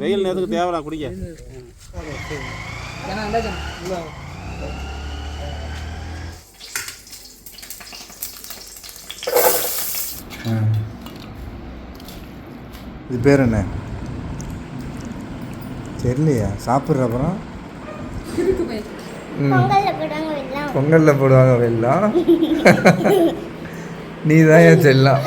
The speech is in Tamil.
வெயில் நேரத்துக்கு தேவையா குடிக்க. இது பேர் என்ன தெரியலையா? சாப்பிட்ற அப்புறம் பொங்கலில் போடுவாங்க வெல்லம். நீ தான் ஏன் செல்லம்.